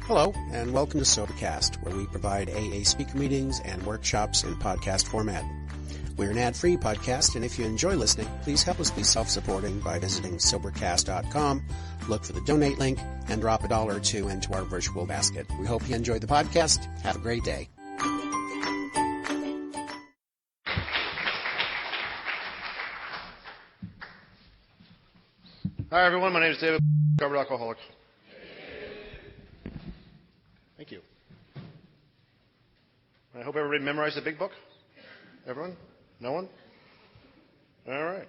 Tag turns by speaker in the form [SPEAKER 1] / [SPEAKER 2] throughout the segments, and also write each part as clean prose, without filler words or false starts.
[SPEAKER 1] Hello, and welcome to Sobercast, where we provide AA speaker meetings and workshops in podcast format. We're an ad-free podcast, and if you enjoy listening, please help us be self-supporting by visiting Sobercast.com, look for the donate link, and drop $1 or $2 into our virtual basket. We hope you enjoy the podcast. Have a great day.
[SPEAKER 2] Hi, everyone. My name is David, recovered alcoholic. Thank you. I hope everybody memorized the big book. Everyone? No one? All right.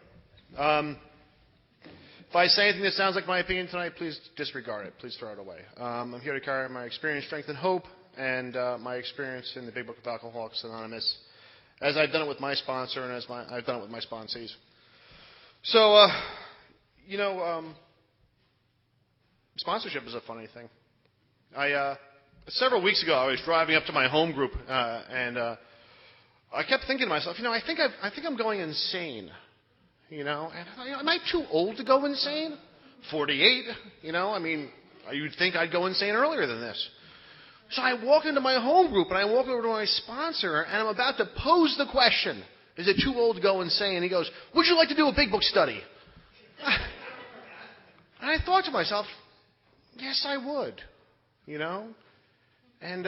[SPEAKER 2] If I say anything that sounds like my opinion tonight, please disregard it. Please throw it away. I'm here to carry my experience, strength, and hope, and my experience in the Big Book of Alcoholics Anonymous, as I've done it with my sponsor and as I've done it with my sponsees. So, sponsorship is a funny thing. Several weeks ago, I was driving up to my home group, and I kept thinking to myself, I think I'm going insane, and am I too old to go insane? 48, you'd think I'd go insane earlier than this. So I walk into my home group, and I walk over to my sponsor, and I'm about to pose the question, is it too old to go insane? And he goes, would you like to do a big book study? And I thought to myself, yes, I would, And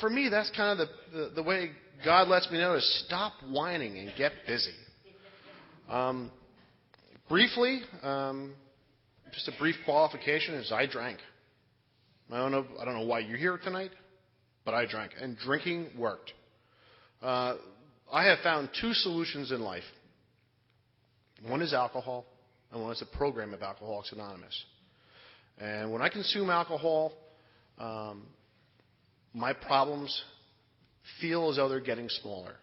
[SPEAKER 2] for me, that's kind of the way God lets me know to stop whining and get busy. Briefly, just a brief qualification is I drank. I don't know why you're here tonight, but I drank, and drinking worked. I have found two solutions in life. One is alcohol, and one is a program of Alcoholics Anonymous. And when I consume alcohol, my problems feel as though they're getting smaller.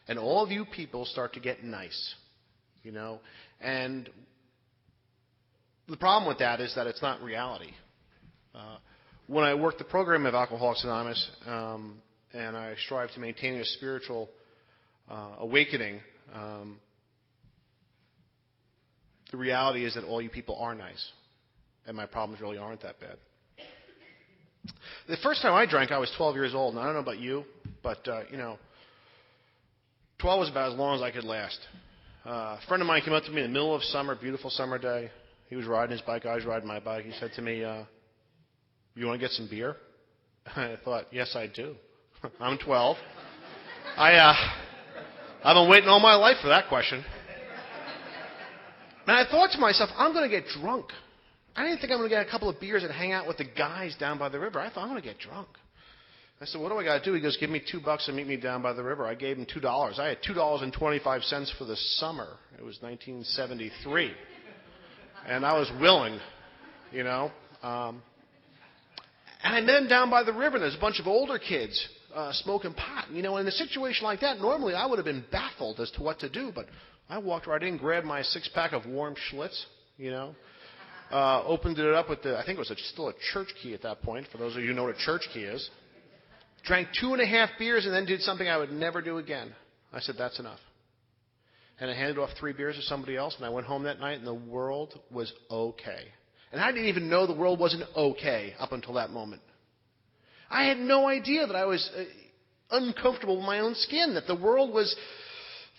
[SPEAKER 2] And all of you people start to get nice, And the problem with that is that it's not reality. When I work the program of Alcoholics Anonymous, and I strive to maintain a spiritual awakening, the reality is that all you people are nice, and my problems really aren't that bad. The first time I drank, I was 12 years old, and I don't know about you, but, 12 was about as long as I could last. A friend of mine came up to me in the middle of summer, beautiful summer day. He was riding his bike, I was riding my bike. He said to me, you want to get some beer? I thought, yes, I do. I'm 12. I've been waiting all my life for that question. And I thought to myself, I'm going to get drunk. I didn't think I'm going to get a couple of beers and hang out with the guys down by the river. I thought, I'm going to get drunk. I said, what do I got to do? He goes, give me $2 and meet me down by the river. I gave him $2. I had $2.25 for the summer. It was 1973. And I was willing, And I met him down by the river, and there's a bunch of older kids smoking pot. In a situation like that, normally I would have been baffled as to what to do, but I walked right in, grabbed my six-pack of warm Schlitz, opened it up with I think it was still a church key at that point, for those of you who know what a church key is. Drank 2.5 beers and then did something I would never do again. I said, that's enough. And I handed off 3 beers to somebody else, and I went home that night, and the world was okay. And I didn't even know the world wasn't okay up until that moment. I had no idea that I was uncomfortable with my own skin, that the world was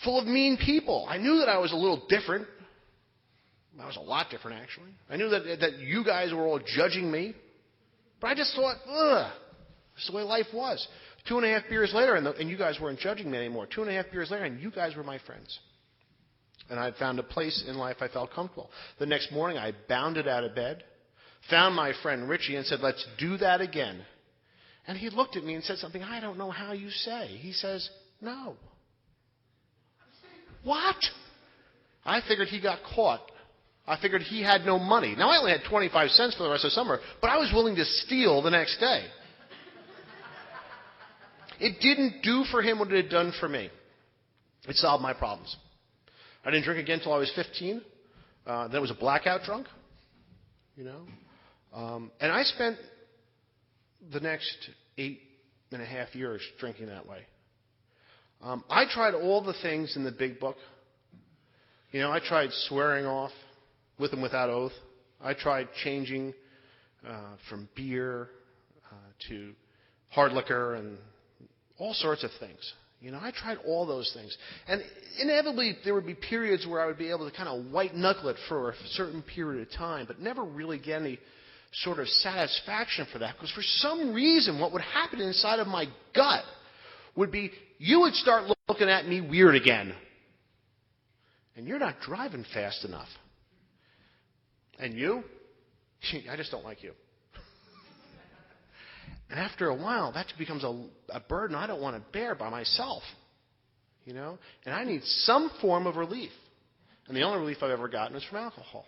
[SPEAKER 2] full of mean people. I knew that I was a little different. I was a lot different, actually. I knew that you guys were all judging me. But I just thought, this is the way life was. 2.5 beers later, and you guys weren't judging me anymore. 2.5 beers later, and you guys were my friends. And I had found a place in life I felt comfortable. The next morning, I bounded out of bed, found my friend Richie, and said, let's do that again. And he looked at me and said something I don't know how you say. He says, no. What? I figured he got caught. I figured he had no money. Now, I only had 25 cents for the rest of the summer, but I was willing to steal the next day. It didn't do for him what it had done for me. It solved my problems. I didn't drink again until I was 15. Then it was a blackout drunk, And I spent the next 8.5 years drinking that way. I tried all the things in the big book. I tried swearing off with and without oath. I tried changing from beer to hard liquor and all sorts of things. I tried all those things. And inevitably, there would be periods where I would be able to kind of white-knuckle it for a certain period of time, but never really get any sort of satisfaction for that. Because for some reason, what would happen inside of my gut would be, you would start looking at me weird again. And you're not driving fast enough. And you? I just don't like you. And after a while, that becomes a burden I don't want to bear by myself. And I need some form of relief. And the only relief I've ever gotten is from alcohol.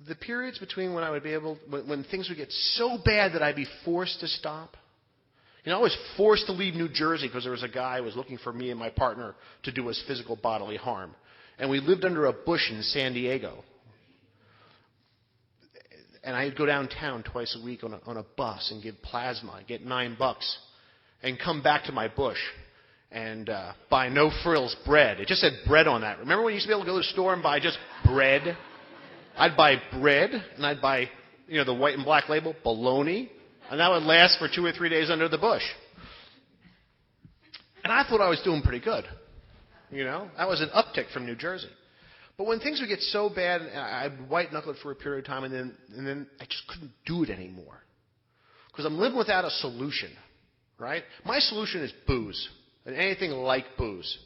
[SPEAKER 2] The periods between when I would be able, when things would get so bad that I'd be forced to stop. I was forced to leave New Jersey because there was a guy who was looking for me and my partner to do us physical bodily harm. And we lived under a bush in San Diego. And I'd go downtown twice a week on a bus and give plasma. I'd get $9 and come back to my bush and buy no frills bread. It just said bread on that. Remember when you used to be able to go to the store and buy just bread? I'd buy bread, and I'd buy, the white and black label, bologna, and that would last for 2 or 3 days under the bush. And I thought I was doing pretty good. That was an uptick from New Jersey. But when things would get so bad, I'd white-knuckle it for a period of time, and then I just couldn't do it anymore. Because I'm living without a solution, right? My solution is booze, and anything like booze,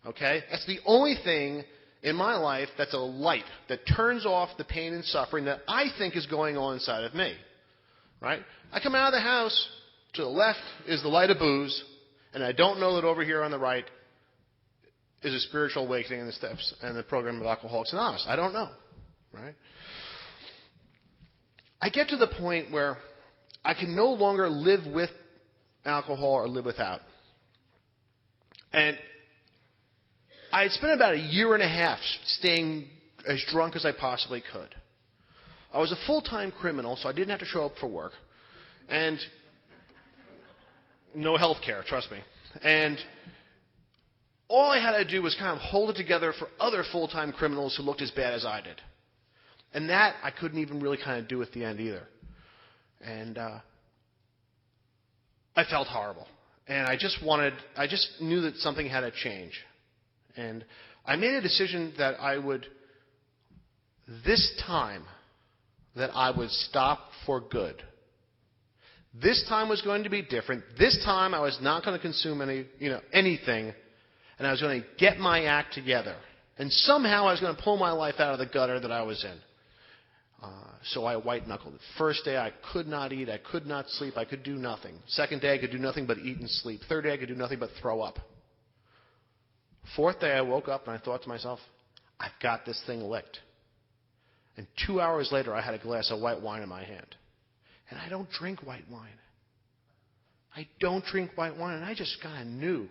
[SPEAKER 2] okay? That's the only thing in my life that's a light that turns off the pain and suffering that I think is going on inside of me, right? I come out of the house, to the left is the light of booze, and I don't know that over here on the right is a spiritual awakening in the steps and the program of Alcoholics Anonymous. I don't know, right? I get to the point where I can no longer live with alcohol or live without. And I had spent about 1.5 years staying as drunk as I possibly could. I was a full-time criminal, so I didn't have to show up for work. And no health care, trust me. And all I had to do was kind of hold it together for other full-time criminals who looked as bad as I did. And that I couldn't even really kind of do at the end either. And I felt horrible. And I just knew that something had to change. And I made a decision that this time, that I would stop for good. This time was going to be different. This time I was not going to consume anything. And I was going to get my act together. And somehow I was going to pull my life out of the gutter that I was in. So I white-knuckled it. First day I could not eat. I could not sleep. I could do nothing. Second day I could do nothing but eat and sleep. Third day I could do nothing but throw up. Fourth day I woke up and I thought to myself, I've got this thing licked. And 2 hours later I had a glass of white wine in my hand. And I don't drink white wine. I don't drink white wine. And I just kind of knew,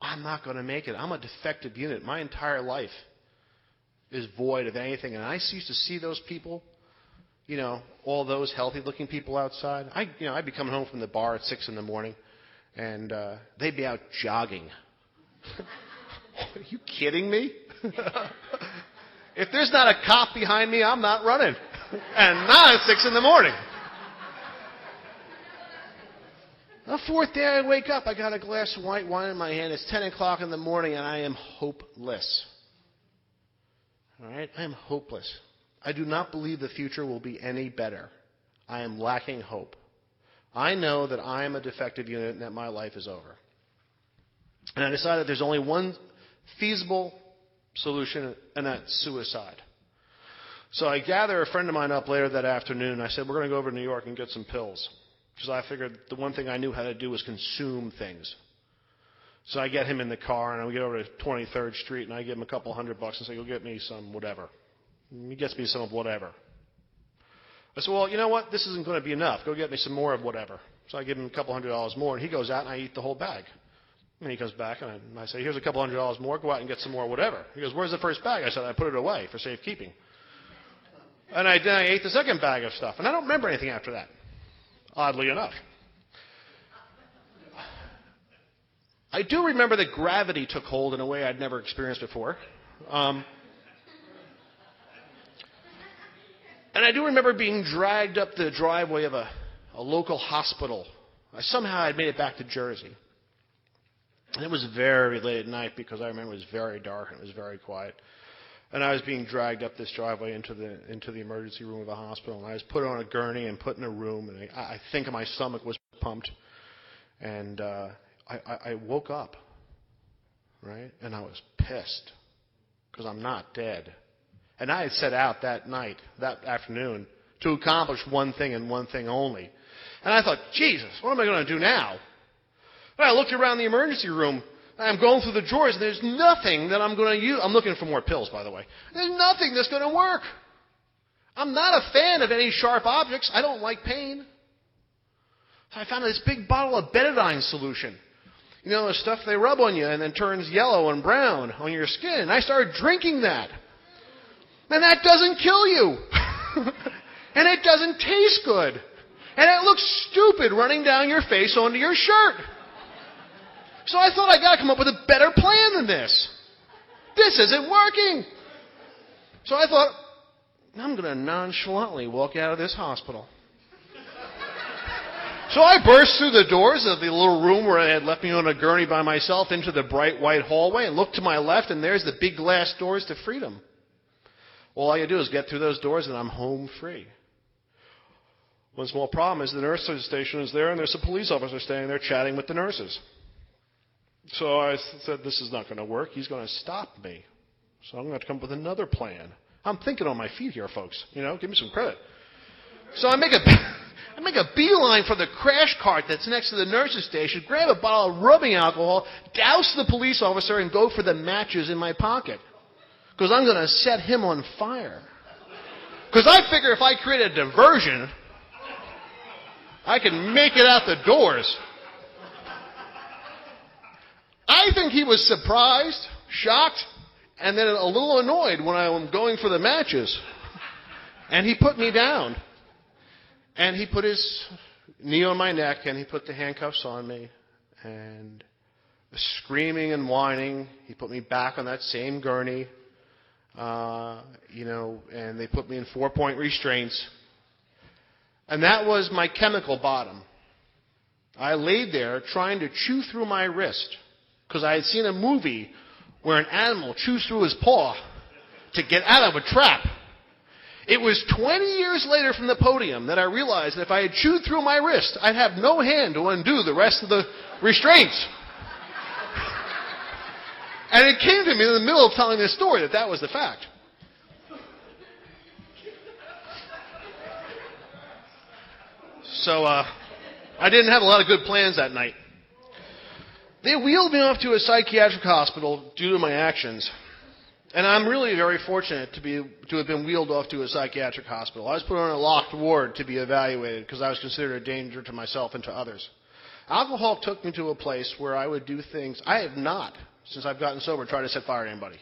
[SPEAKER 2] I'm not going to make it. I'm a defective unit. My entire life is void of anything. And I used to see those people, all those healthy-looking people outside. I'd be coming home from the bar at 6 a.m, and they'd be out jogging. Are you kidding me? If there's not a cop behind me, I'm not running. And not at 6 a.m. The fourth day I wake up, I got a glass of white wine in my hand. It's 10 o'clock in the morning, and I am hopeless. All right? I am hopeless. I do not believe the future will be any better. I am lacking hope. I know that I am a defective unit and that my life is over. And I decided there's only one feasible solution, and that's suicide. So I gather a friend of mine up later that afternoon. I said, we're going to go over to New York and get some pills. Because I figured the one thing I knew how to do was consume things. So I get him in the car, and we get over to 23rd Street, and I give him a couple $100 and say, go get me some whatever. And he gets me some of whatever. I said, well, you know what? This isn't going to be enough. Go get me some more of whatever. So I give him a couple $100 more, and he goes out, and I eat the whole bag. And he comes back, and I say, here's a couple $100 more. Go out and get some more whatever. He goes, where's the first bag? I said, I put it away for safekeeping. And then I ate the second bag of stuff. And I don't remember anything after that, oddly enough. I do remember that gravity took hold in a way I'd never experienced before. And I do remember being dragged up the driveway of a local hospital. Somehow I'd made it back to Jersey. And it was very late at night because I remember it was very dark and it was very quiet. And I was being dragged up this driveway into the emergency room of the hospital. And I was put on a gurney and put in a room. And I think my stomach was pumped. And I woke up, right? And I was pissed because I'm not dead. And I had set out that afternoon, to accomplish one thing and one thing only. And I thought, Jesus, what am I going to do now? And I looked around the emergency room. I'm going through the drawers, and there's nothing that I'm going to use. I'm looking for more pills, by the way. There's nothing that's going to work. I'm not a fan of any sharp objects. I don't like pain. So I found this big bottle of betadine solution. You know, the stuff they rub on you and then turns yellow and brown on your skin. And I started drinking that. And that doesn't kill you. And it doesn't taste good. And it looks stupid running down your face onto your shirt. So I thought, I got to come up with a better plan than this. This isn't working. So I thought, I'm going to nonchalantly walk out of this hospital. So I burst through the doors of the little room where they had left me on a gurney by myself into the bright white hallway and looked to my left, and there's the big glass doors to freedom. All I got to do is get through those doors, and I'm home free. One small problem is the nurse's station is there, and there's a police officer standing there chatting with the nurses. So I said, this is not going to work. He's going to stop me. So I'm going to have to come up with another plan. I'm thinking on my feet here, folks. You know, give me some credit. So I make a beeline for the crash cart that's next to the nurse's station, grab a bottle of rubbing alcohol, douse the police officer, and go for the matches in my pocket. Because I'm going to set him on fire. Because I figure if I create a diversion, I can make it out the doors. I think he was surprised, shocked, and then a little annoyed when I was going for the matches. And he put me down. And he put his knee on my neck, and he put the handcuffs on me. And screaming and whining, he put me back on that same gurney. And they put me in 4-point restraints. And that was my chemical bottom. I laid there trying to chew through my wrist because I had seen a movie where an animal chews through his paw to get out of a trap. It was 20 years later from the podium that I realized that if I had chewed through my wrist, I'd have no hand to undo the rest of the restraints. And it came to me in the middle of telling this story that was the fact. So I didn't have a lot of good plans that night. They wheeled me off to a psychiatric hospital due to my actions. And I'm really very fortunate to have been wheeled off to a psychiatric hospital. I was put on a locked ward to be evaluated because I was considered a danger to myself and to others. Alcohol took me to a place where I would do things I have not, since I've gotten sober, tried to set fire to anybody.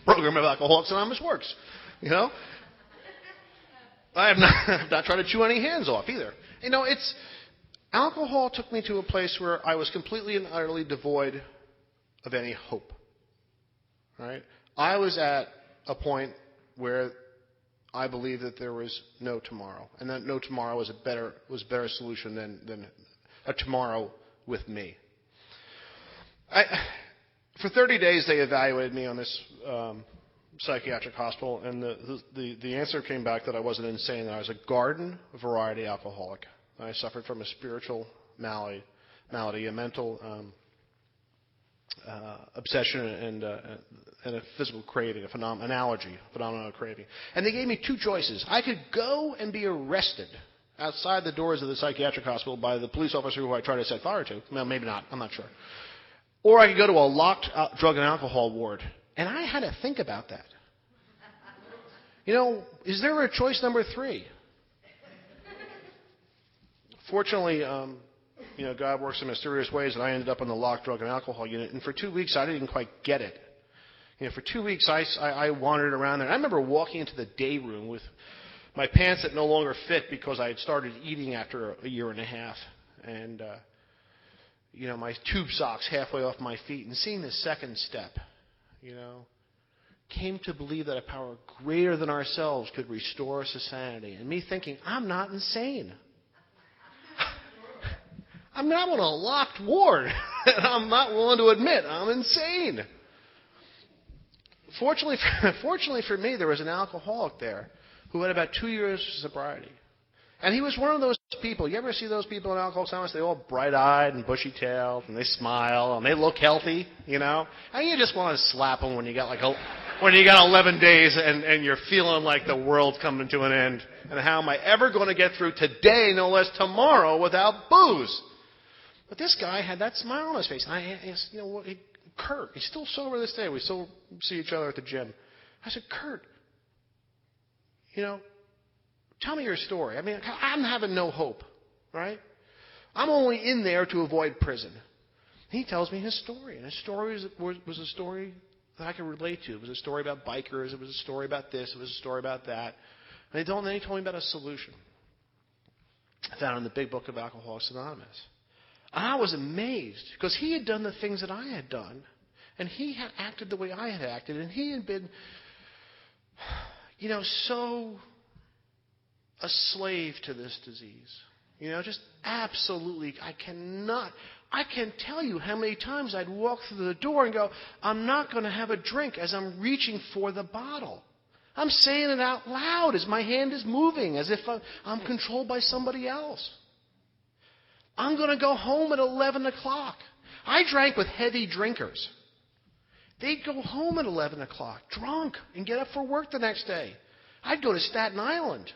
[SPEAKER 2] Program of Alcoholics Anonymous works, you know. I have not tried to chew any hands off either. You know, alcohol took me to a place where I was completely and utterly devoid of any hope. Right? I was at a point where I believed that there was no tomorrow, and that no tomorrow was a better solution than a tomorrow with me. For 30 days, they evaluated me on this psychiatric hospital, and the answer came back that I wasn't insane, that I was a garden variety alcoholic. I suffered from a spiritual malady, a mental obsession, and a physical craving, a phenomenal craving. And they gave me two choices. I could go and be arrested outside the doors of the psychiatric hospital by the police officer who I tried to set fire to. Well, maybe not. I'm not sure. Or I could go to a locked drug and alcohol ward. And I had to think about that. You know, is there a choice number 3? Fortunately, God works in mysterious ways, and I ended up in the locked drug and alcohol unit. And for 2 weeks, I didn't quite get it. For 2 weeks, I wandered around there. I remember walking into the day room with my pants that no longer fit because I had started eating after a year and a half. And, my tube socks halfway off my feet, and seeing the second step, came to believe that a power greater than ourselves could restore us to sanity. And me thinking, I'm not insane. I'm on a locked ward, and I'm not willing to admit I'm insane. Fortunately for me, there was an alcoholic there who had about 2 years of sobriety. And he was one of those people. You ever see those people in Alcoholics Anonymous? They're all bright-eyed and bushy-tailed, and they smile, and they look healthy, you know? And you just want to slap them when you got 11 days and you're feeling like the world's coming to an end. And how am I ever going to get through today, no less tomorrow, without booze? But this guy had that smile on his face. And I asked, Kurt, he's still sober this day. We still see each other at the gym. I said, Kurt, tell me your story. I mean, I'm having no hope, right? I'm only in there to avoid prison. He tells me his story. And his story was a story that I could relate to. It was a story about bikers. It was a story about this. It was a story about that. And then he told me about a solution I found in the big book of Alcoholics Anonymous. And I was amazed because he had done the things that I had done. And he had acted the way I had acted. And he had been, so a slave to this disease. Just absolutely, I can't tell you how many times I'd walk through the door and go, I'm not going to have a drink as I'm reaching for the bottle. I'm saying it out loud as my hand is moving, as if I'm controlled by somebody else. I'm going to go home at 11 o'clock. I drank with heavy drinkers. They'd go home at 11 o'clock, drunk, and get up for work the next day. I'd go to Staten Island.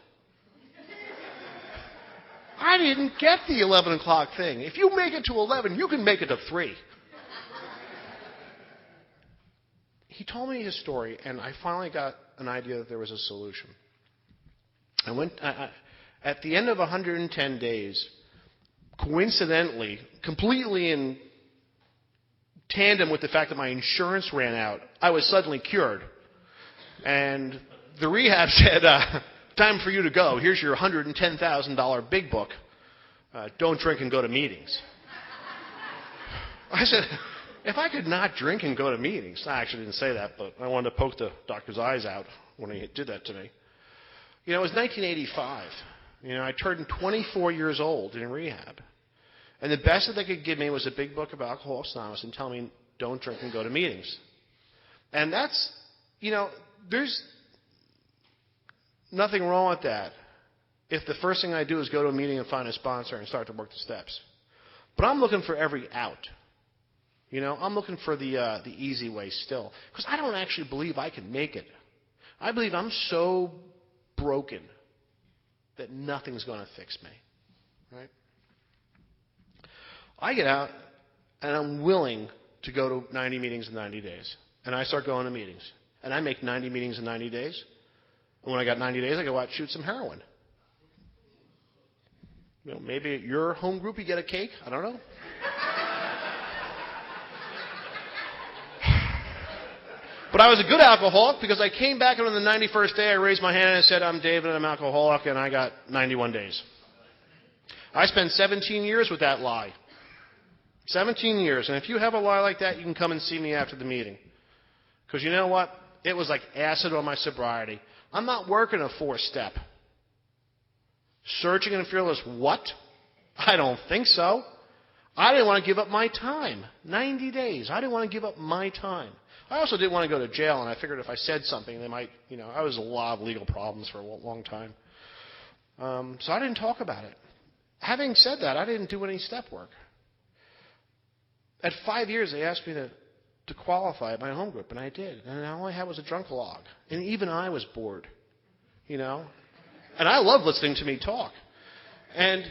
[SPEAKER 2] I didn't get the 11 o'clock thing. If you make it to 11, you can make it to 3. He told me his story, and I finally got an idea that there was a solution. At the end of 110 days, coincidentally, completely in tandem with the fact that my insurance ran out, I was suddenly cured. And the rehab said, time for you to go. Here's your $110,000 big book. Don't drink and go to meetings. I said, if I could not drink and go to meetings, I actually didn't say that, but I wanted to poke the doctor's eyes out when he did that to me. It was 1985. I turned 24 years old in rehab. And the best that they could give me was a big book of Alcoholics Anonymous and tell me, don't drink and go to meetings. And that's, there's nothing wrong with that if the first thing I do is go to a meeting and find a sponsor and start to work the steps. But I'm looking for every out. I'm looking for the easy way still. Because I don't actually believe I can make it. I believe I'm so broken that nothing's going to fix me. Right? I get out, and I'm willing to go to 90 meetings in 90 days. And I start going to meetings. And I make 90 meetings in 90 days. And when I got 90 days, I go out and shoot some heroin. Maybe at your home group you get a cake. I don't know. But I was a good alcoholic because I came back and on the 91st day I raised my hand and I said, I'm David and I'm an alcoholic, and I got 91 days. I spent 17 years with that lie. 17 years. And if you have a lie like that, you can come and see me after the meeting. Because you know what? It was like acid on my sobriety. I'm not working a 4-step. Searching and fearless, what? I don't think so. I didn't want to give up my time. 90 days. I didn't want to give up my time. I also didn't want to go to jail, and I figured if I said something, they might, I was a lot of legal problems for a long time. So I didn't talk about it. Having said that, I didn't do any step work. At 5 years, they asked me to qualify at my home group, and I did. And all I had was a drunk log. And even I was bored, And I love listening to me talk. And,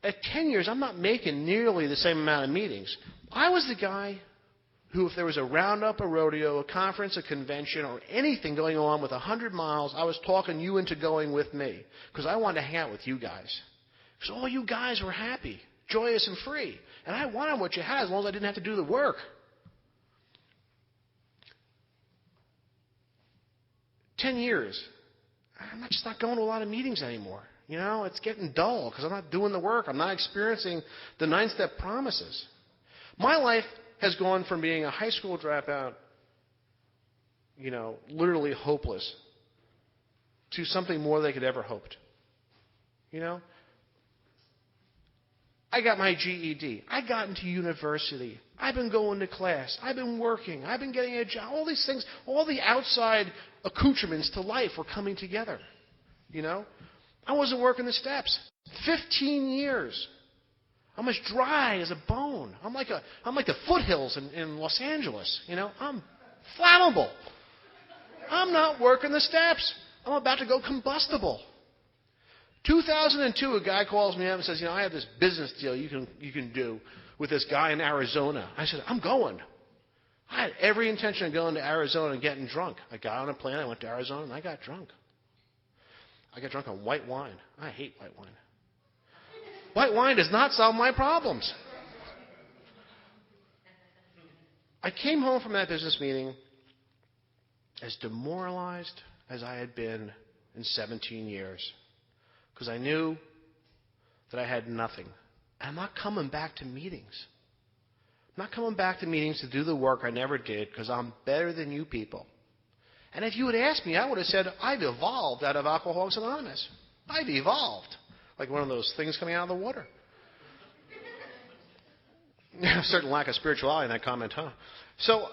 [SPEAKER 2] at 10 years, I'm not making nearly the same amount of meetings. I was the guy who, if there was a roundup, a rodeo, a conference, a convention, or anything going on with 100 miles, I was talking you into going with me. Because I wanted to hang out with you guys. Because all you guys were happy, joyous, and free. And I wanted what you had as long as I didn't have to do the work. 10 years. I'm just not going to a lot of meetings anymore. It's getting dull because I'm not doing the work. I'm not experiencing the 9-step promises. My life has gone from being a high school dropout literally hopeless, to something more than they could ever hoped. I got my GED. I got into university. I've been going to class. I've been working. I've been getting a job. All these things, all the outside accoutrements to life were coming together. I wasn't working the steps. 15 years. I'm as dry as a bone. I'm like the foothills in Los Angeles. I'm flammable. I'm not working the steps. I'm about to go combustible. 2002, a guy calls me up and says, I have this business deal you can do with this guy in Arizona. I said, I'm going. I had every intention of going to Arizona and getting drunk. I got on a plane, I went to Arizona, and I got drunk. I got drunk on white wine. I hate white wine. White wine does not solve my problems. I came home from that business meeting as demoralized as I had been in 17 years. Because I knew that I had nothing. I'm not coming back to meetings. I'm not coming back to meetings to do the work I never did because I'm better than you people. And if you had asked me, I would have said, I've evolved out of Alcoholics Anonymous. I've evolved. Like one of those things coming out of the water. A certain lack of spirituality in that comment, huh? So,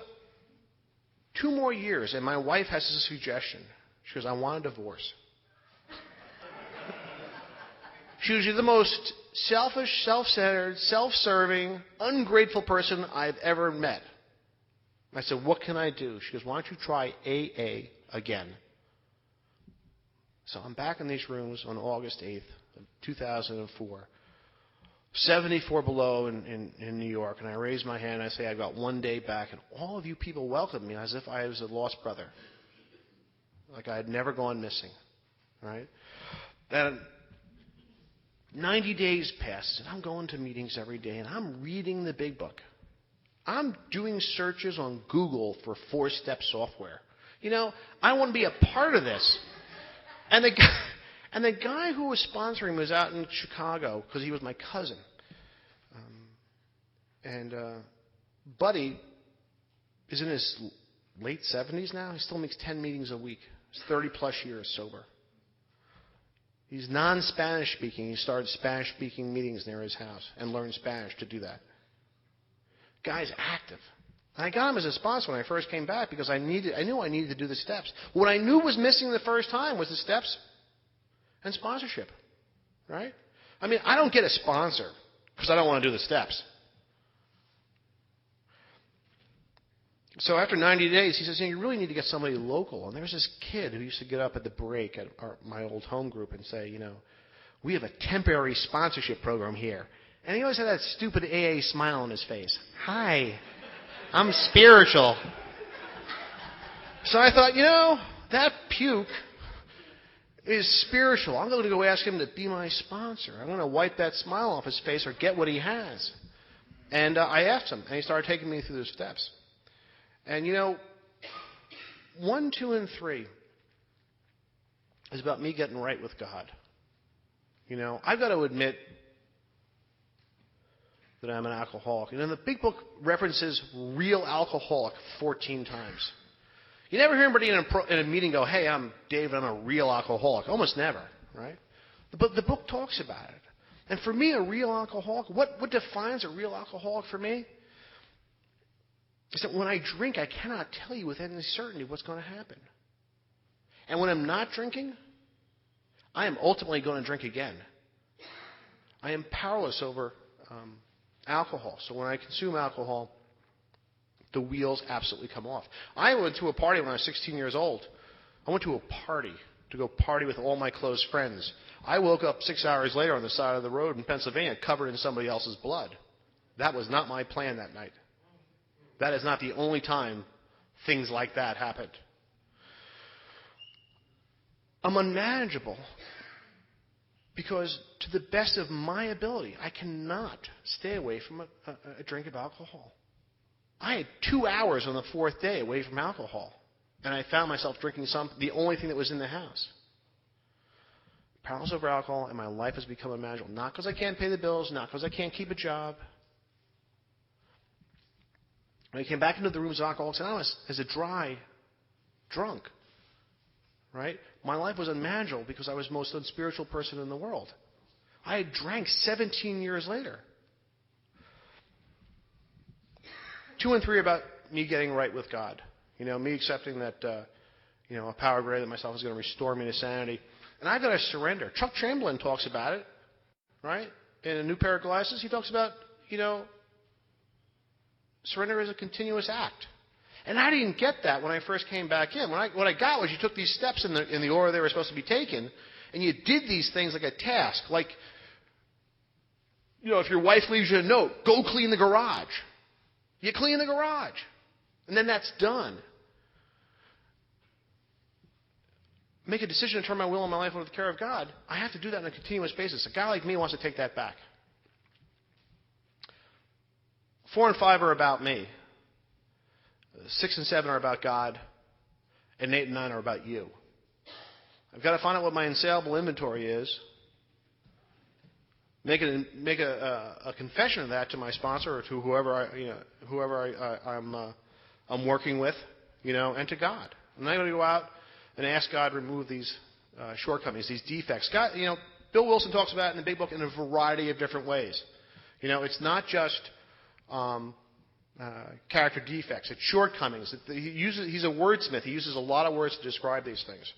[SPEAKER 2] 2 more years, and my wife has a suggestion. She goes, I want a divorce. She was the most selfish, self-centered, self-serving, ungrateful person I've ever met. I said, what can I do? She goes, why don't you try AA again? So I'm back in these rooms on August 8th, 2004. 74 below in New York, and I raise my hand and I say, I've got 1 day back, and all of you people welcomed me as if I was a lost brother. Like I had never gone missing. Right? And 90 days passed, and I'm going to meetings every day, and I'm reading the big book. I'm doing searches on Google for 4-step software. I want to be a part of this. And the guy who was sponsoring me was out in Chicago because he was my cousin. Buddy is in his late 70s now. He still makes 10 meetings a week. He's 30-plus years sober. He's non-Spanish speaking. He started Spanish speaking meetings near his house and learned Spanish to do that. Guy's active. And I got him as a sponsor when I first came back because I knew I needed to do the steps. What I knew was missing the first time was the steps and sponsorship. Right? I don't get a sponsor because I don't want to do the steps. So after 90 days, he says, you really need to get somebody local. And there was this kid who used to get up at the break at my old home group and say, we have a temporary sponsorship program here. And he always had that stupid AA smile on his face. Hi, I'm spiritual. So I thought, that puke is spiritual. I'm going to go ask him to be my sponsor. I'm going to wipe that smile off his face or get what he has. And I asked him, and he started taking me through the steps. And 1, 2, and 3 is about me getting right with God. I've got to admit that I'm an alcoholic. The big book references real alcoholic 14 times. You never hear anybody in a meeting go, hey, I'm Dave, I'm a real alcoholic. Almost never, right? The book talks about it. And for me, a real alcoholic, what defines a real alcoholic for me? Is that when I drink, I cannot tell you with any certainty what's going to happen. And when I'm not drinking, I am ultimately going to drink again. I am powerless over alcohol. So when I consume alcohol, the wheels absolutely come off. I went to a party when I was 16 years old. I went to a party to go party with all my close friends. I woke up 6 hours later on the side of the road in Pennsylvania covered in somebody else's blood. That was not my plan that night. That is not the only time things like that happened. I'm unmanageable because to the best of my ability, I cannot stay away from a drink of alcohol. I had 2 hours on the 4th day away from alcohol, and I found myself drinking the only thing that was in the house. Powerless over alcohol, and my life has become unmanageable. Not because I can't pay the bills, not because I can't keep a job. When I came back into the rooms of Alcoholics Anonymous as a dry, drunk. Right? My life was unmanageable because I was the most unspiritual person in the world. I had drank 17 years later. 2 and 3 about me getting right with God. Me accepting that, a power greater than myself is going to restore me to sanity. And I've got to surrender. Chuck Chamberlain talks about it, right? In A New Pair of Glasses, he talks about, surrender is a continuous act. And I didn't get that when I first came back in. What I got was you took these steps in the order they were supposed to be taken, and you did these things like a task. Like, if your wife leaves you a note, go clean the garage. You clean the garage. And then that's done. Make a decision to turn my will and my life over to the care of God. I have to do that on a continuous basis. A guy like me wants to take that back. 4 and 5 are about me. 6 and 7 are about God. And 8 and 9 are about you. I've got to find out what my unsaleable inventory is. Make a confession of that to my sponsor or to whoever I'm working with, and to God. And I'm going to go out and ask God to remove these shortcomings, these defects. God, Bill Wilson talks about it in the Big Book in a variety of different ways. It's not just character defects; it's shortcomings. He's a wordsmith. He uses a lot of words to describe these things.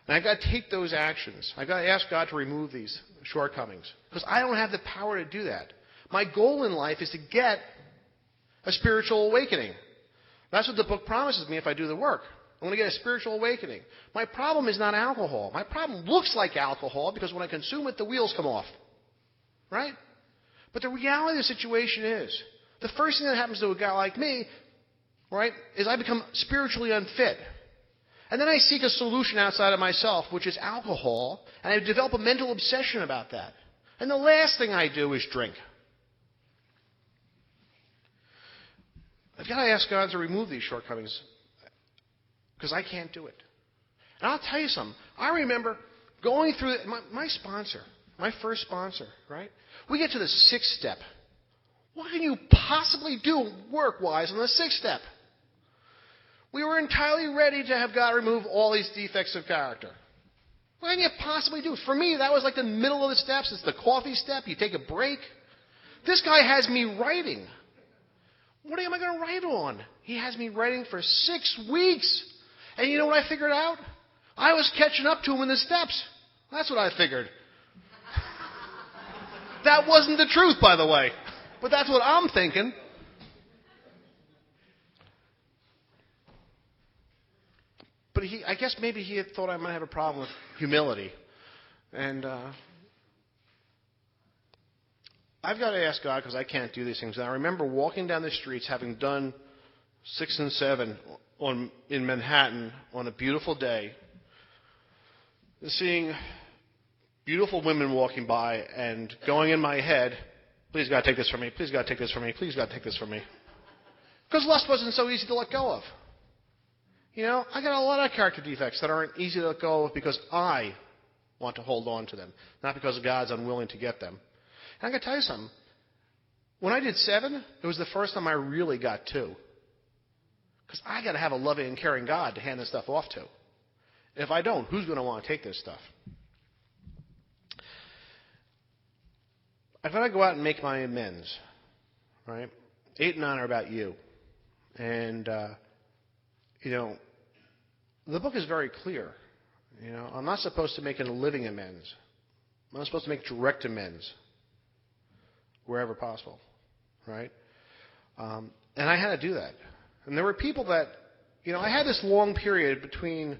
[SPEAKER 2] And I've got to take those actions. I've got to ask God to remove these shortcomings. Because I don't have the power to do that. My goal in life is to get a spiritual awakening. That's what the book promises me if I do the work. I'm going to get a spiritual awakening. My problem is not alcohol. My problem looks like alcohol because when I consume it, the wheels come off. Right? But the reality of the situation is, the first thing that happens to a guy like me, right, is I become spiritually unfit. And then I seek a solution outside of myself, which is alcohol, and I develop a mental obsession about that. And the last thing I do is drink. I've got to ask God to remove these shortcomings because I can't do it. And I'll tell you something. I remember going through my sponsor, my first sponsor, right? We get to the 6th step. What can you possibly do work-wise on the 6th step? We were entirely ready to have God remove all these defects of character. What can you possibly do? For me, that was like the middle of the steps. It's the coffee step. You take a break. This guy has me writing. What am I going to write on? He has me writing for 6 weeks. And you know what I figured out? I was catching up to him in the steps. That's what I figured. That wasn't the truth, by the way. But that's what I'm thinking. But I guess maybe he had thought I might have a problem with humility. And I've got to ask God because I can't do these things. And I remember walking down the streets, having done 6 and 7 in Manhattan on a beautiful day, seeing beautiful women walking by and going in my head, please God, take this from me. Please God, take this from me. Please God, take this from me. Because lust wasn't so easy to let go of. I got a lot of character defects that aren't easy to let go of because I want to hold on to them, not because God's unwilling to get them. And I got to tell you something. When I did 7, it was the first time I really got 2. Because I got to have a loving and caring God to hand this stuff off to. If I don't, who's going to want to take this stuff? I've got to go out and make my amends. Right? 8 and 9 are about you. And the book is very clear. I'm not supposed to make a living amends. I'm not supposed to make direct amends wherever possible, right? And I had to do that. And there were people that, I had this long period between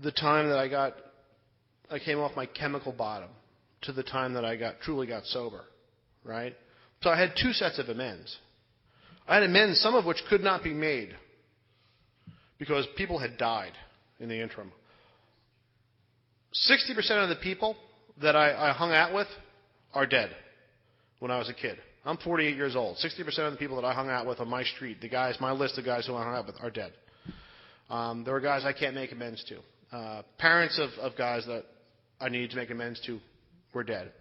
[SPEAKER 2] the time that I came off my chemical bottom to the time that I truly got sober, right? So I had 2 sets of amends. I had amends, some of which could not be made because people had died in the interim. 60% of the people that I hung out with are dead when I was a kid. I'm 48 years old. 60% of the people that I hung out with on my street, my list of guys who I hung out with, are dead. There were guys I can't make amends to. Parents of guys that I needed to make amends to were dead.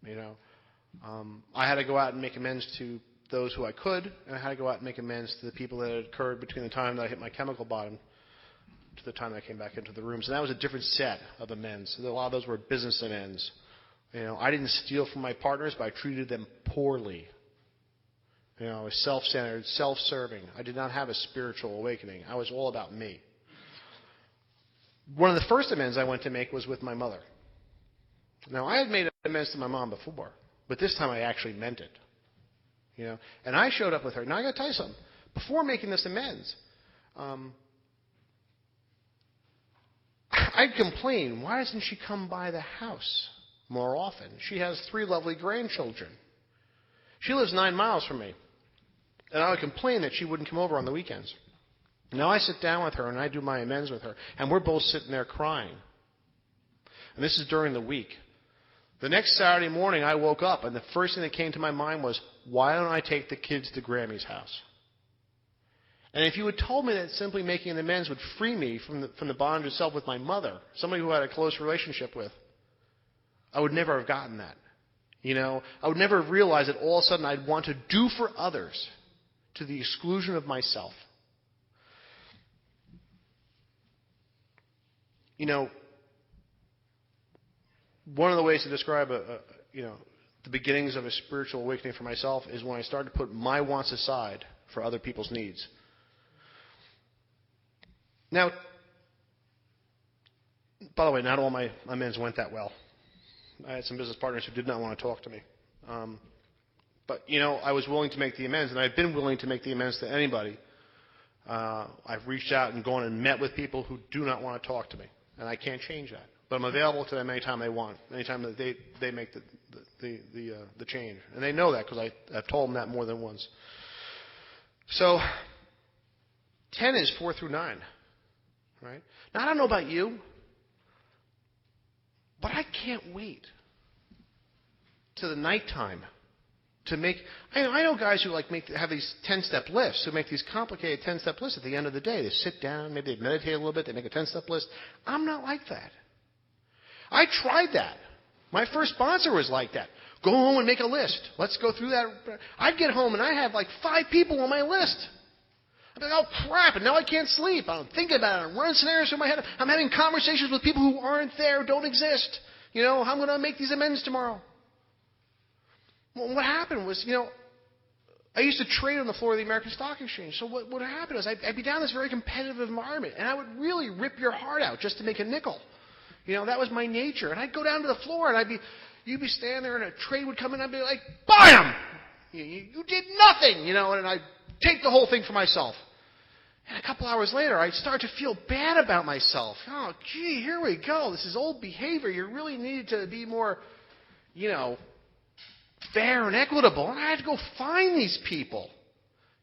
[SPEAKER 2] I had to go out and make amends to those who I could, and I had to go out and make amends to the people that had occurred between the time that I hit my chemical bottom to the time I came back into the rooms. And that was a different set of amends. A lot of those were business amends. I didn't steal from my partners, but I treated them poorly. I was self-centered, self-serving. I did not have a spiritual awakening. I was all about me. One of the first amends I went to make was with my mother. Now, I had made amends to my mom before, but this time I actually meant it. And I showed up with her. Now, I got to tell you something. Before making this amends, I'd complain, why doesn't she come by the house more often? She has 3 lovely grandchildren. She lives 9 miles from me. And I would complain that she wouldn't come over on the weekends. Now I sit down with her and I do my amends with her, and we're both sitting there crying. And this is during the week. The next Saturday morning I woke up, and the first thing that came to my mind was, why don't I take the kids to Grammy's house? And if you had told me that simply making an amends would free me from the bondage itself with my mother, somebody who I had a close relationship with, I would never have gotten that. I would never have realized that all of a sudden I'd want to do for others to the exclusion of myself. One of the ways to describe the beginnings of a spiritual awakening for myself is when I started to put my wants aside for other people's needs. Now, by the way, not all my amends went that well. I had some business partners who did not want to talk to me. But I was willing to make the amends, and I've been willing to make the amends to anybody. I've reached out and gone and met with people who do not want to talk to me, and I can't change that. But I'm available to them anytime they want, anytime that they make the change. And they know that because I've told them that more than once. So 10 is 4 through 9, right? Now, I don't know about you, but I can't wait to the nighttime to make. I know guys who have these 10-step lists, who make these complicated 10-step lists at the end of the day. They sit down, maybe they meditate a little bit, they make a 10-step list. I'm not like that. I tried that. My first sponsor was like that. Go home and make a list. Let's go through that. I'd get home and I have 5 people on my list. I'm like, oh crap, and now I can't sleep. I'm thinking about it. I'm running scenarios through my head. I'm having conversations with people who aren't there, don't exist. I'm going to make these amends tomorrow. Well, what happened was, I used to trade on the floor of the American Stock Exchange. So what would happen is I'd be down in this very competitive environment, and I would really rip your heart out just to make a nickel. That was my nature. And I'd go down to the floor, and you'd be standing there, and a trade would come in, and I'd be like, bam! You did nothing, and I'd take the whole thing for myself. And a couple hours later, I'd start to feel bad about myself. Oh, gee, here we go. This is old behavior. You really needed to be more, fair and equitable. And I had to go find these people.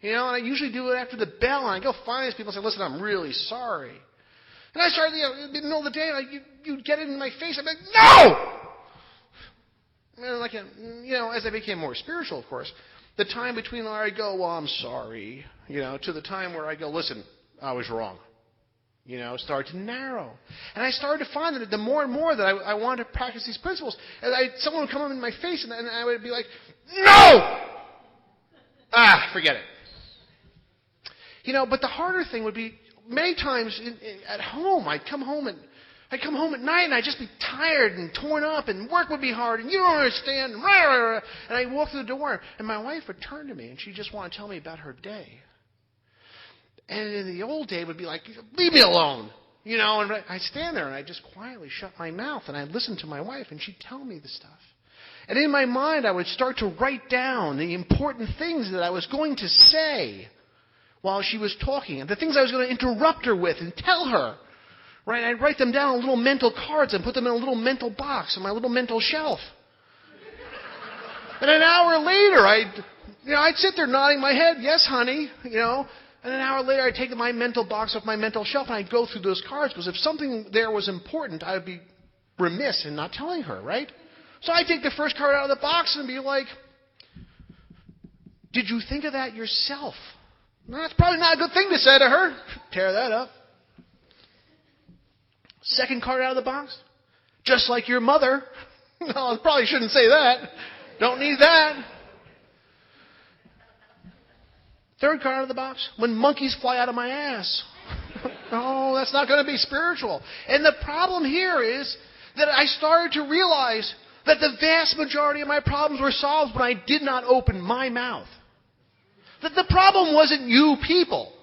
[SPEAKER 2] And I usually do it after the bell, and I go find these people and say, listen, I'm really sorry. And I started, in the middle of the day, you'd get it in my face. I'd be like, no! And as I became more spiritual, of course, the time between where I go, well, I'm sorry, to the time where I go, listen, I was wrong, started to narrow. And I started to find that the more and more that I wanted to practice these principles, someone would come up in my face, and I would be like, no! Forget it. But the harder thing would be, many times at home, I'd come home at night and I'd just be tired and torn up, and work would be hard, and you don't understand. And I'd walk through the door, and my wife would turn to me, and she'd just want to tell me about her day. And in the old day, would be like, leave me alone. And I'd stand there and I'd just quietly shut my mouth, and I'd listen to my wife, and she'd tell me the stuff. And in my mind, I would start to write down the important things that I was going to say while she was talking, and the things I was going to interrupt her with and tell her. Right? I'd write them down on little mental cards and put them in a little mental box on my little mental shelf. And an hour later, I'd sit there nodding my head, yes, honey, And an hour later, I'd take my mental box off my mental shelf, and I'd go through those cards, because if something there was important, I would be remiss in not telling her, right? So I'd take the first card out of the box and be like, did you think of that yourself? No, that's probably not a good thing to say to her. Tear that up. Second card out of the box. Just like your mother. No, I probably shouldn't say that. Don't need that. Third card out of the box, when monkeys fly out of my ass. No, that's not going to be spiritual. And the problem here is that I started to realize that the vast majority of my problems were solved when I did not open my mouth. That the problem wasn't you people.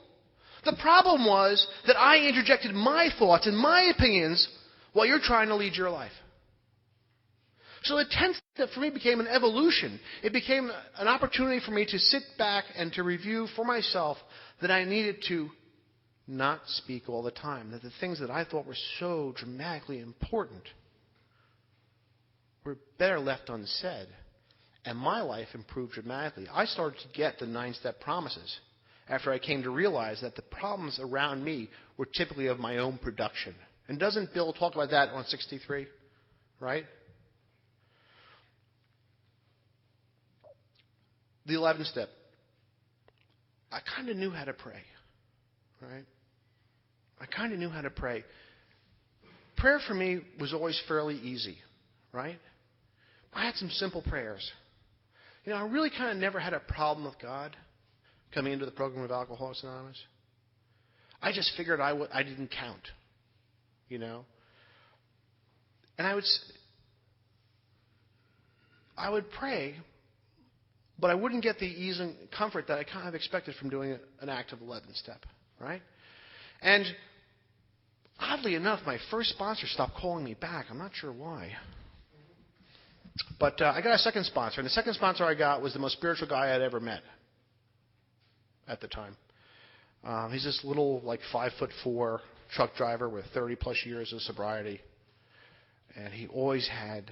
[SPEAKER 2] The problem was that I interjected my thoughts and my opinions while you're trying to lead your life. So the 10th step for me became an evolution. It became an opportunity for me to sit back and to review for myself that I needed to not speak all the time. That the things that I thought were so dramatically important were better left unsaid. And my life improved dramatically. I started to get the 9-step promises after I came to realize that the problems around me were typically of my own production. And doesn't Bill talk about that on 63? Right? The 11th step. I kind of knew how to pray. Right? I kind of knew how to pray. Prayer for me was always fairly easy. Right? I had some simple prayers. You know, I really kind of never had a problem with God coming into the program of Alcoholics Anonymous. I just figured I didn't count, you know. And I would pray, but I wouldn't get the ease and comfort that I kind of expected from doing an active 11th step, right? And oddly enough, my first sponsor stopped calling me back. I'm not sure why. But I got a second sponsor, and the second sponsor I got was the most spiritual guy I'd ever met at the time. He's this little, like, 5'4" truck driver with 30-plus years of sobriety. And he always had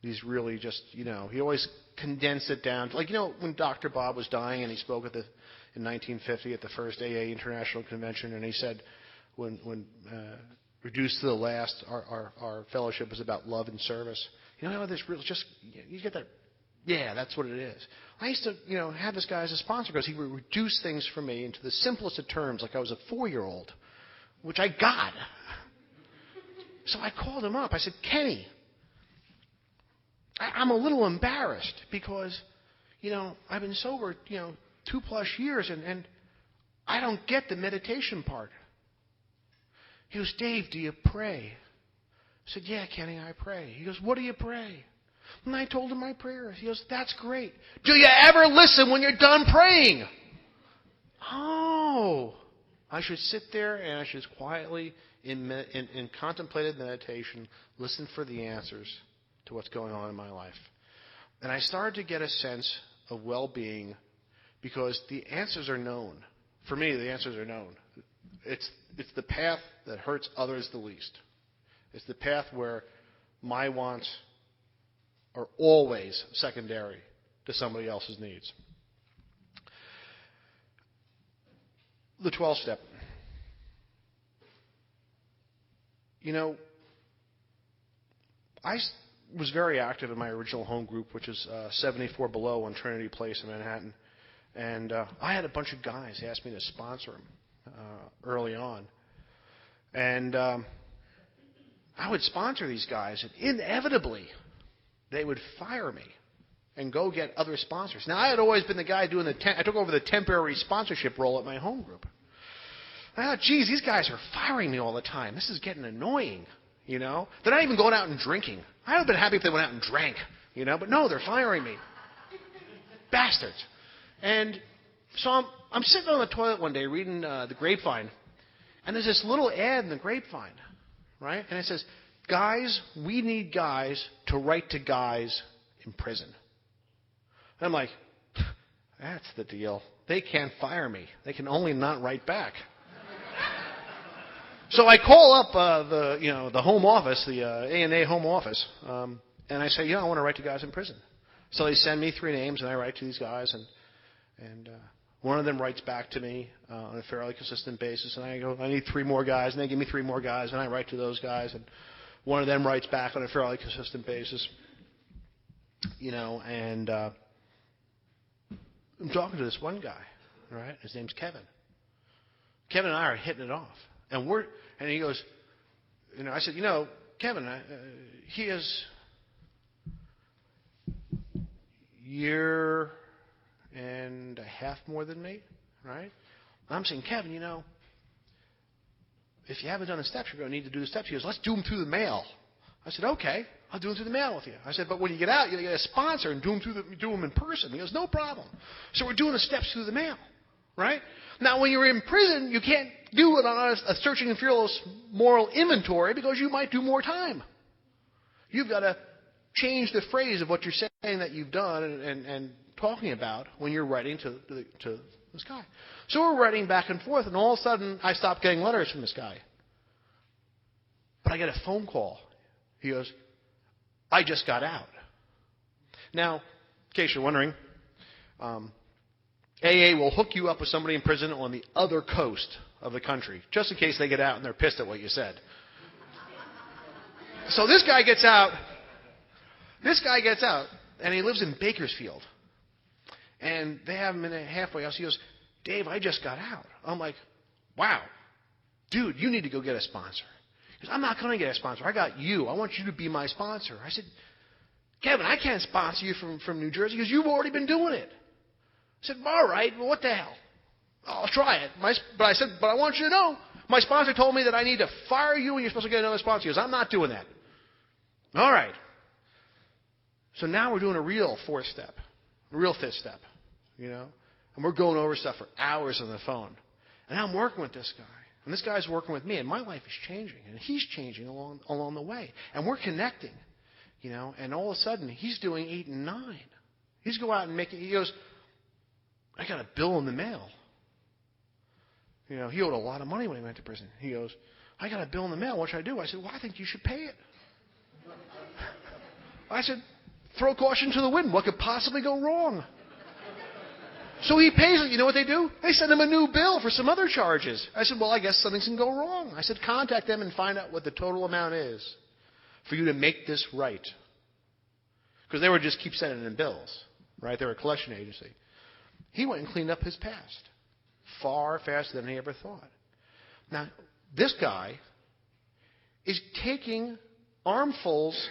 [SPEAKER 2] these really just, you know, he always condensed it down. Like, you know, when Dr. Bob was dying and he spoke in 1950 at the first AA International Convention, and he said, when reduced to the last, our fellowship is about love and service. You know how this really just, you get that, yeah, that's what it is. I used to, you know, have this guy as a sponsor because he would reduce things for me into the simplest of terms, like I was a 4-year-old, which I got. So I called him up. I said, Kenny, I'm a little embarrassed because, you know, I've been sober, you know, 2+ years, and I don't get the meditation part. He goes, Dave, do you pray? I said, yeah, Kenny, I pray. He goes, what do you pray? And I told him my prayers. He goes, that's great. Do you ever listen when you're done praying? Oh, I should sit there and I should quietly, in contemplative meditation, listen for the answers to what's going on in my life. And I started to get a sense of well-being because the answers are known. For me, the answers are known. It's the path that hurts others the least. It's the path where my wants are always secondary to somebody else's needs. The 12th step. You know, I was very active in my original home group, which is 74 Below on Trinity Place in Manhattan. And I had a bunch of guys ask me to sponsor them early on. And I would sponsor these guys, and inevitably they would fire me and go get other sponsors. Now, I had always been the guy doing I took over the temporary sponsorship role at my home group. I thought, geez, these guys are firing me all the time. This is getting annoying, you know. They're not even going out and drinking. I would have been happy if they went out and drank, you know, but no, they're firing me. Bastards. And so I'm sitting on the toilet one day reading the Grapevine, and there's this little ad in the Grapevine, right? And it says, guys, we need guys to write to guys in prison. And I'm like, that's the deal. They can't fire me. They can only not write back. So I call up the home office, the A&A home office, and I say, I want to write to guys in prison. So they send me 3 names, and I write to these guys, and one of them writes back to me on a fairly consistent basis, and I go, I need 3 more guys, and they give me 3 more guys, and I write to those guys, and one of them writes back on a fairly consistent basis, you know, and I'm talking to this one guy, right? His name's Kevin. Kevin and I are hitting it off, and he goes, you know, I said, Kevin, he is a year and a half more than me. right? I'm saying, Kevin, if you haven't done the steps, you're going to need to do the steps. He goes, let's do them through the mail. I said, okay, I'll do them through the mail with you. I said, but when you get out, you got to get a sponsor and do them in person. He goes, no problem. So we're doing the steps through the mail, right? Now, when you're in prison, you can't do it on a searching and fearless moral inventory because you might do more time. You've got to change the phrase of what you're saying that you've done and talking about when you're writing to this guy. So we're writing back and forth, and all of a sudden, I stopped getting letters from this guy. But I get a phone call. He goes, I just got out. Now, in case you're wondering, AA will hook you up with somebody in prison on the other coast of the country, just in case they get out and they're pissed at what you said. So this guy gets out. And he lives in Bakersfield. And they have him in a halfway house. He goes, Dave, I just got out. I'm like, wow. Dude, you need to go get a sponsor. He goes, I'm not going to get a sponsor. I got you. I want you to be my sponsor. I said, Kevin, I can't sponsor you from New Jersey because you've already been doing it. I said, all right, well, what the hell? I'll try it. But I said, but I want you to know, my sponsor told me that I need to fire you and you're supposed to get another sponsor. He goes, I'm not doing that. All right. So now we're doing a real fourth step, a real fifth step, And we're going over stuff for hours on the phone. And I'm working with this guy. And this guy's working with me. And my life is changing. And he's changing along the way. And we're connecting, And all of a sudden, he's doing 8 and 9. He's going out and he goes, I got a bill in the mail. He owed a lot of money when he went to prison. He goes, I got a bill in the mail. What should I do? I said, well, I think you should pay it. I said, throw caution to the wind. What could possibly go wrong? So he pays it. You know what they do? They send him a new bill for some other charges. I said, well, I guess something can go wrong. I said, contact them and find out what the total amount is for you to make this right. Because they would just keep sending him bills, right? They were a collection agency. He went and cleaned up his past far faster than he ever thought. Now, this guy is taking armfuls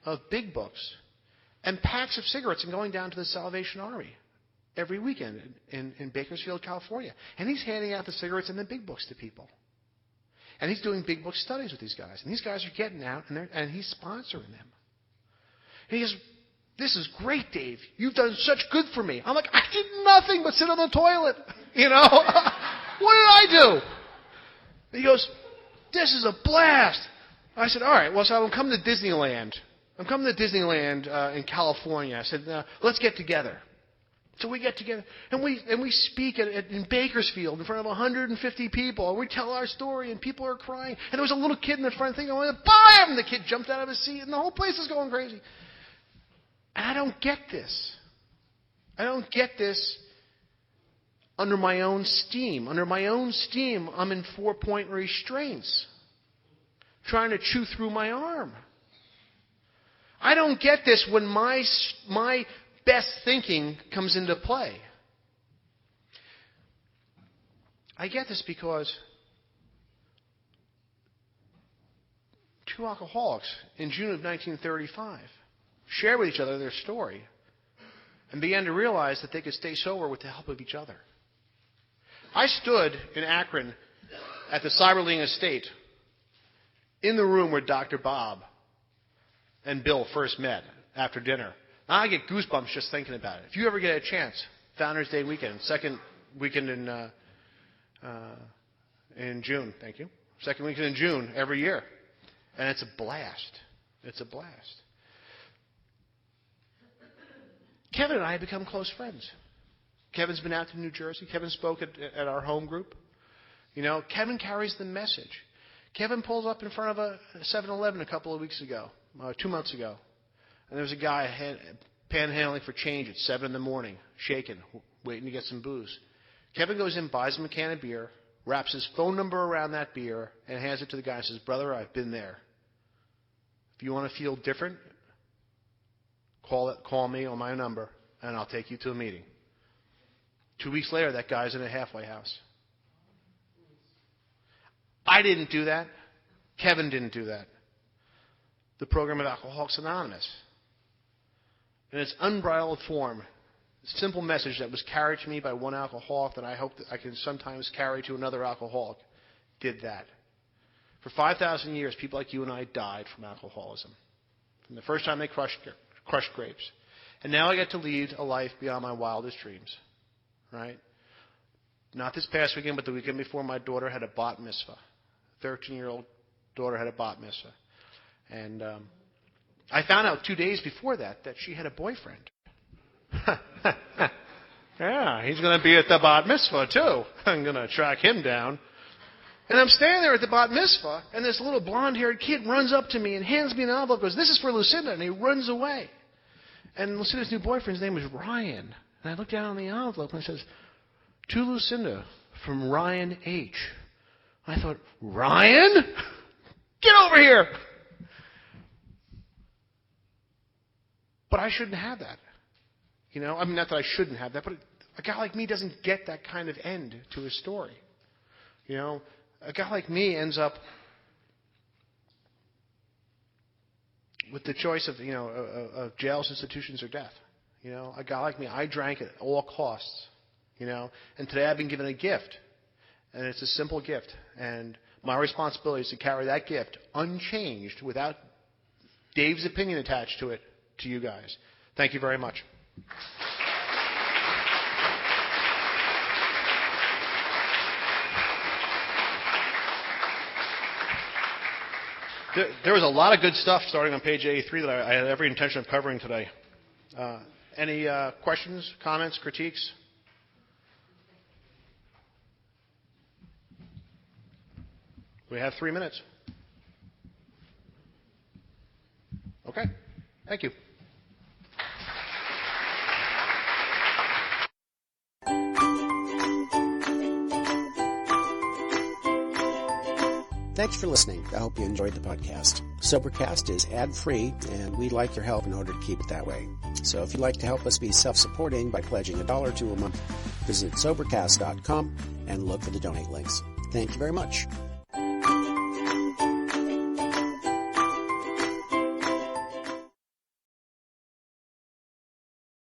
[SPEAKER 2] of big books and packs of cigarettes and going down to the Salvation Army every weekend in Bakersfield, California. And he's handing out the cigarettes and the big books to people. And he's doing big book studies with these guys. And these guys are getting out, and he's sponsoring them. And he goes, this is great, Dave. You've done such good for me. I'm like, I did nothing but sit on the toilet. What did I do? He goes, this is a blast. I said, all right, well, so I'm coming to Disneyland. In California. I said, let's get together. So we get together, and we speak in Bakersfield in front of 150 people, and we tell our story, and people are crying. And there was a little kid in the front thinking, I want to buy him. The kid jumped out of his seat, and the whole place is going crazy. And I don't get this. I don't get this under my own steam. Under my own steam, I'm in 4-point restraints, trying to chew through my arm. I don't get this when my best thinking comes into play. I get this because 2 alcoholics in June of 1935 shared with each other their story and began to realize that they could stay sober with the help of each other. I stood in Akron at the Cyberling Estate in the room where Dr. Bob and Bill first met after dinner. Now, I get goosebumps just thinking about it. If you ever get a chance, Founders Day weekend, second weekend in June, thank you. Second weekend in June every year. And it's a blast. It's a blast. Kevin and I have become close friends. Kevin's been out to New Jersey. Kevin spoke at our home group. Kevin carries the message. Kevin pulls up in front of a 7-Eleven a couple of weeks ago, 2 months ago. And there was a guy panhandling for change at 7 in the morning, shaking, waiting to get some booze. Kevin goes in, buys him a can of beer, wraps his phone number around that beer, and hands it to the guy and says, brother, I've been there. If you want to feel different, call me on my number, and I'll take you to a meeting. 2 weeks later, that guy's in a halfway house. I didn't do that. Kevin didn't do that. The program of Alcoholics Anonymous, in its unbridled form, simple message that was carried to me by one alcoholic that I hope that I can sometimes carry to another alcoholic did that. For 5,000 years, people like you and I died from alcoholism. From the first time they crushed grapes. And now I get to lead a life beyond my wildest dreams. Right? Not this past weekend, but the weekend before, my daughter had a bat mitzvah. 13-year-old daughter had a bat mitzvah. And I found out 2 days before that she had a boyfriend. Yeah, he's going to be at the bat mitzvah too. I'm going to track him down. And I'm standing there at the bat mitzvah, and this little blonde-haired kid runs up to me and hands me an envelope, goes, "This is for Lucinda," and he runs away. And Lucinda's new boyfriend's name was Ryan. And I look down on the envelope and it says, "To Lucinda from Ryan H." I thought, Ryan? Get over here! But I shouldn't have that. You know, I mean, not that I shouldn't have that, but a guy like me doesn't get that kind of end to his story. You know, a guy like me ends up with the choice of, of jails, institutions, or death. You know, a guy like me, I drank at all costs. You know, and today I've been given a gift, and it's a simple gift, and my responsibility is to carry that gift unchanged, without Dave's opinion attached to it, to you guys. Thank you very much. There was a lot of good stuff starting on page 83 that I had every intention of covering today. Any questions, comments, critiques? We have 3 minutes. Okay. Thank you.
[SPEAKER 1] Thanks for listening. I hope you enjoyed the podcast. Sobercast is ad-free, and we'd like your help in order to keep it that way. So if you'd like to help us be self-supporting by pledging $1 or $2 a month, visit Sobercast.com and look for the donate links. Thank you very much.